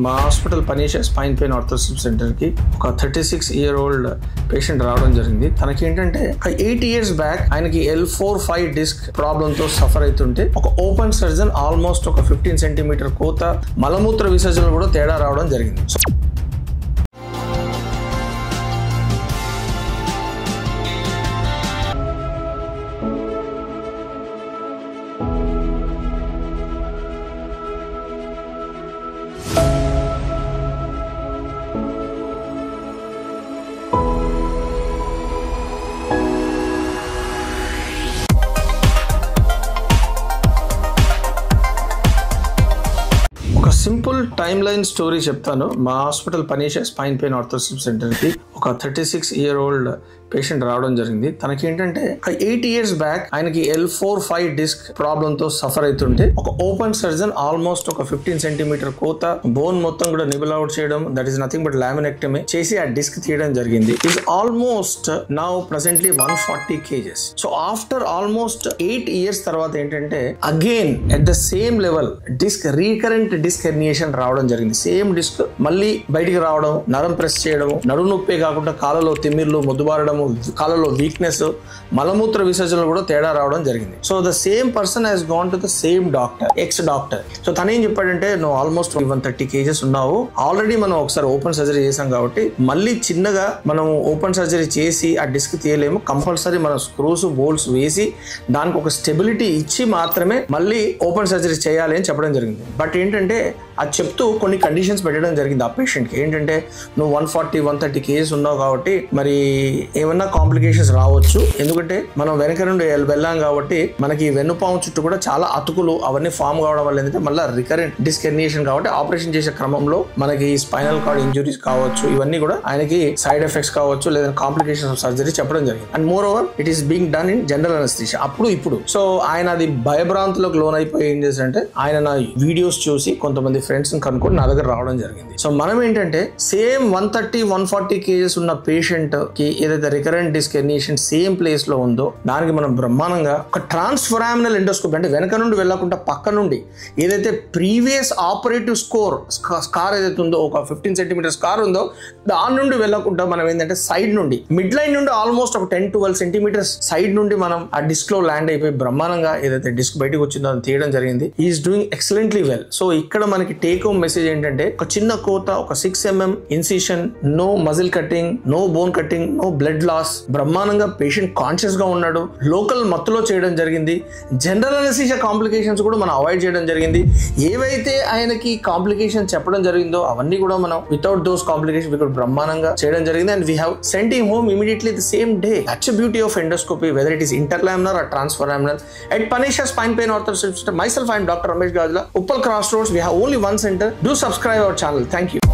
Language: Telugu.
మా hospital Panisha spine pain orthosis center కి ఒక 36-year-old పేషెంట్ రావడం జరిగింది. తనకి ఏంటంటే 8 years బ్యాక్ ఆయనకి L4-5 డిస్క్ ప్రాబ్లమ్ తో సఫర్ అవుతుంటే ఒక ఓపెన్ సర్జన్ ఆల్మోస్ట్ ఒక 15 centimeter కోత మలమూత్ర విసర్జనలో కూడా తేడా రావడం జరిగింది. సింపుల్ టైమ్ లైన్ స్టోరీ చెప్తాను. మా hospital Panisha spine pain orthosis center కి ఒక 36-year-old పేషెంట్ రావడం జరిగింది. తనకి ఏంటంటే 8 years బ్యాక్ ఆయనకి L4-5 డిస్క్ ప్రాబ్లమ్ తో సఫర్ అవుతుంటే ఒక ఓపెన్ సర్జన్ ఆల్మోస్ట్ ఒక 15 centimeter కోత బోన్ మొత్తం కూడా నిబుల్ అవుట్ చేయడం, that is nothing but laminectomy చేసి ఆ డిస్క్ తీయడం జరిగింది. Is almost now presently 140 kgs. So after almost 8 years తర్వాత ఏంటంటే again at the same level disc recurrent disc herniation రావడం జరిగింది. సేమ్ డిస్క్ మళ్ళీ బయటికి రావడం, నరం ప్రెస్ చేయడం, నడుము నొప్పే కాకుండా కాళ్ళలో తిమ్మిర్లు, మొద్దుబారడం, కాళ్ళలో వీక్నెస్, మలమూత్ర విసర్జనలో కూడా తేడా రావడం జరిగింది. So the same person has gone to the same doctor, X doctor. So తను ఏం చెప్పాడంటే, నువ్వు ఆల్మోస్ట్ 130 kgs ఉన్నావు, ఆల్రెడీ మనం ఒకసారి ఓపెన్ సర్జరీ చేసాం కాబట్టి మళ్ళీ చిన్నగా మనం ఓపెన్ సర్జరీ చేసి ఆ డిస్క్ తీయలేము, కంపల్సరీ మనం స్క్రూస్ బోల్ట్స్ వేసి దానికి ఒక స్టెబిలిటీ ఇచ్చి మాత్రమే మళ్ళీ ఓపెన్ సర్జరీ చేయాలి అని చెప్పడం జరిగింది. బట్ ఏంటంటే అది చెప్తూ కొన్ని కండిషన్స్ పెట్టడం జరిగింది ఆ పేషెంట్కి. ఏంటంటే నువ్వు 140-130 kgs ఉన్నావు కాబట్టి మరి ఏమన్నా కాంప్లికేషన్స్ రావచ్చు, ఎందుకంటే మనం వెనక నుండి వెళ్ళాం కాబట్టి మనకి వెన్నుపాము చుట్టూ కూడా చాలా అతుకులు అవన్నీ ఫామ్ కావడం వల్ల ఏంటంటే మళ్ళీ రికరెంట్ డిస్క్ హెర్నియేషన్ కాబట్టి ఆపరేషన్ చేసే క్రమంలో మనకి స్పైనల్ కార్డ్ ఇంజురీస్ కావచ్చు, ఇవన్నీ కూడా ఆయనకి సైడ్ ఎఫెక్ట్స్ కావచ్చు, లేదా కాంప్లికేషన్స్ ఆఫ్ సర్జరీ చెప్పడం జరిగింది. And more over it is being done in general anaesthesia అప్పుడు ఇప్పుడు. సో ఆయన అది భయభ్రాంతులకు లోన్ అయిపోయి ఏం చేశారంటే ఆయన నా వీడియోస్ చూసి కొంతమంది ఫ్రెండ్స్ కనుక్కొని నా దగ్గర రావడం జరిగింది. సో మనం ఏంటంటే సేమ్ 130-140 kgs ఉన్న పేషెంట్ కి ఏదైతే recurrent disc herniation same place లో ఉందో దానికి మనం బ్రహ్మాండంగా ఒక ట్రాన్స్ఫరామినల్ ఎండోస్కోపీ, అంటే వెనక నుండి వెళ్ళకుండా పక్క నుండి ఏదైతే ప్రీవియస్ ఆపరేటివ్ స్కార్ ఏదైతే ఉందో ఒక 15 centimeter స్కార్ ఉందో దాని నుండి వెళ్ళకుండా మనం ఏంటంటే సైడ్ నుండి మిడ్ లైన్ నుండి ఆల్మోస్ట్ ఒక 10-12 centimeters సైడ్ నుండి మనం ఆ డిస్క్ లో ల్యాండ్ అయిపోయి బ్రహ్మాండంగా ఏదైతే డిస్క్ బయటకు వచ్చిందో అది తీయడం జరిగింది. Is doing excellently well. So ఇక్కడ మనకి టేక్ హోమ్ మెసేజ్ ఏంటంటే ఒక చిన్న కోత, ఒక 6 mm incision, no muscle cutting, no bone cutting, no blood loss, బ్రహ్మాండంగా పేషెంట్ కాన్షియస్ గా ఉన్నాడు, లోకల్ మత్తులో చేయడం జరిగింది. జనరల్ అనస్థీషియా కాంప్లికేషన్స్ కూడా మనం అవాయిడ్ చేయడం జరిగింది. ఏవైతే ఆయనకి కాంప్లికేషన్ చెప్పడం జరిగిందో అవన్నీ కూడా మనం వితౌట్ దోస్ కాంప్లికేషన్ ఇక్కడ బ్రహ్మాండంగా చేయడం జరిగింది. And we have sent him home immediately the same day. That's a beauty of endoscopy, whether it is interlaminar or transforaminal. At Panasia Spine Pain Orthosis Center, myself I am Dr. Ramesh Gajla, Uppal Crossroads. We have only one center. Do subscribe our channel. Thank you.